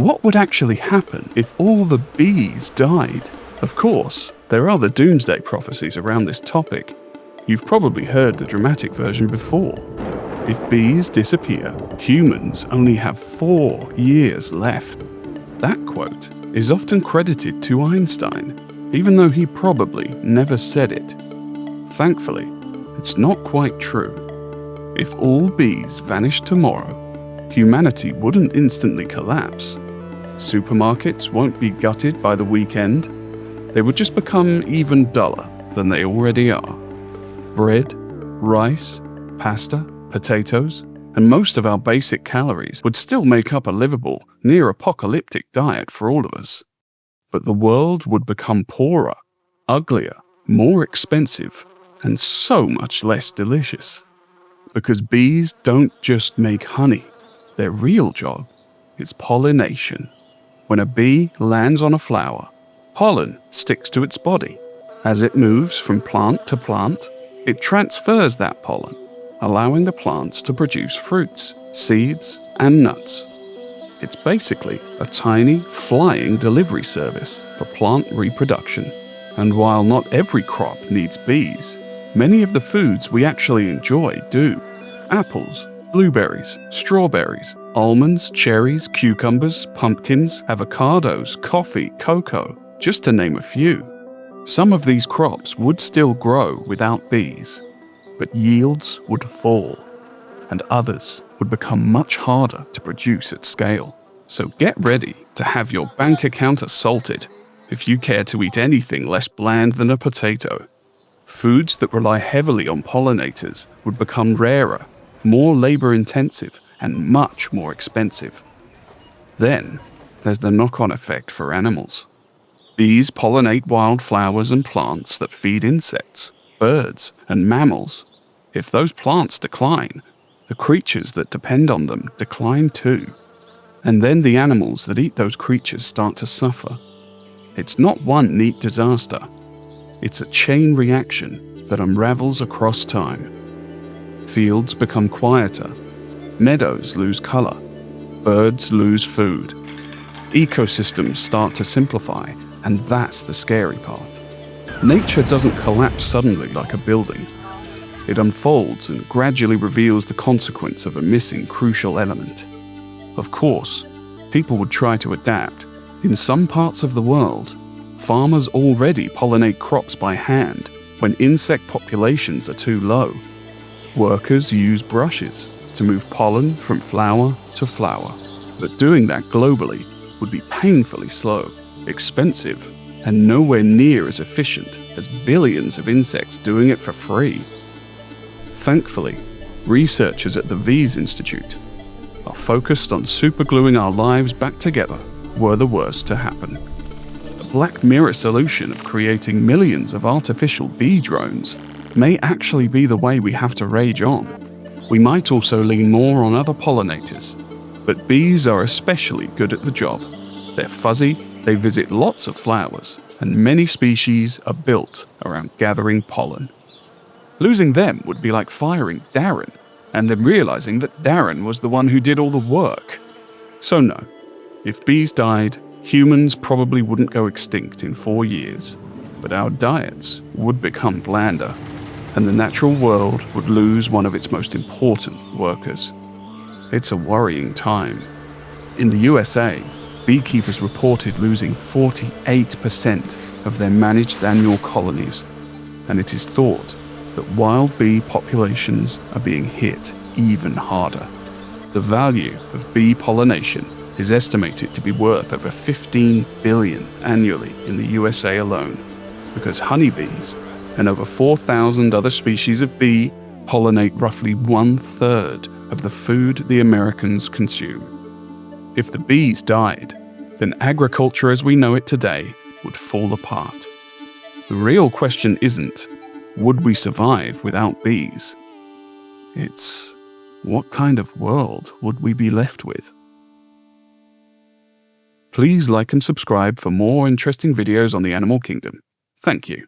What would actually happen if all the bees died? Of course, there are the doomsday prophecies around this topic. You've probably heard the dramatic version before. If bees disappear, humans only have 4 years left. That quote is often credited to Einstein, even though he probably never said it. Thankfully, it's not quite true. If all bees vanished tomorrow, humanity wouldn't instantly collapse. Supermarkets won't be gutted by the weekend. They would just become even duller than they already are. Bread, rice, pasta, potatoes, and most of our basic calories would still make up a livable, near-apocalyptic diet for all of us. But the world would become poorer, uglier, more expensive, and so much less delicious. Because bees don't just make honey. Their real job is pollination. When a bee lands on a flower, pollen sticks to its body. As it moves from plant to plant, it transfers that pollen, allowing the plants to produce fruits, seeds, and nuts. It's basically a tiny, flying delivery service for plant reproduction. And while not every crop needs bees, many of the foods we actually enjoy do. Apples, blueberries, strawberries, almonds, cherries, cucumbers, pumpkins, avocados, coffee, cocoa, just to name a few. Some of these crops would still grow without bees, but yields would fall, and others would become much harder to produce at scale. So get ready to have your bank account assaulted if you care to eat anything less bland than a potato. Foods that rely heavily on pollinators would become rarer, more labor-intensive, and much more expensive. Then, there's the knock-on effect for animals. Bees pollinate wildflowers and plants that feed insects, birds, and mammals. If those plants decline, the creatures that depend on them decline too. And then the animals that eat those creatures start to suffer. It's not one neat disaster. It's a chain reaction that unravels across time. Fields become quieter. Meadows lose color. Birds lose food. Ecosystems start to simplify, and that's the scary part. Nature doesn't collapse suddenly like a building. It unfolds and gradually reveals the consequence of a missing crucial element. Of course, people would try to adapt. In some parts of the world, farmers already pollinate crops by hand when insect populations are too low. Workers use brushes to move pollen from flower to flower. But doing that globally would be painfully slow, expensive, and nowhere near as efficient as billions of insects doing it for free. Thankfully, researchers at the V's Institute are focused on supergluing our lives back together were the worst to happen. The Black Mirror solution of creating millions of artificial bee drones may actually be the way we have to rage on. We might also lean more on other pollinators, but bees are especially good at the job. They're fuzzy, they visit lots of flowers, and many species are built around gathering pollen. Losing them would be like firing Darren, and then realizing that Darren was the one who did all the work. So no, if bees died, humans probably wouldn't go extinct in 4 years, but our diets would become blander, and the natural world would lose one of its most important workers. It's a worrying time. In the USA, beekeepers reported losing 48% of their managed annual colonies, and it is thought that wild bee populations are being hit even harder. The value of bee pollination is estimated to be worth over $15 billion annually in the USA alone, because honeybees and over 4,000 other species of bee pollinate roughly 1/3 of the food the Americans consume. If the bees died, then agriculture as we know it today would fall apart. The real question isn't, would we survive without bees? It's, what kind of world would we be left with? Please like and subscribe for more interesting videos on the animal kingdom. Thank you.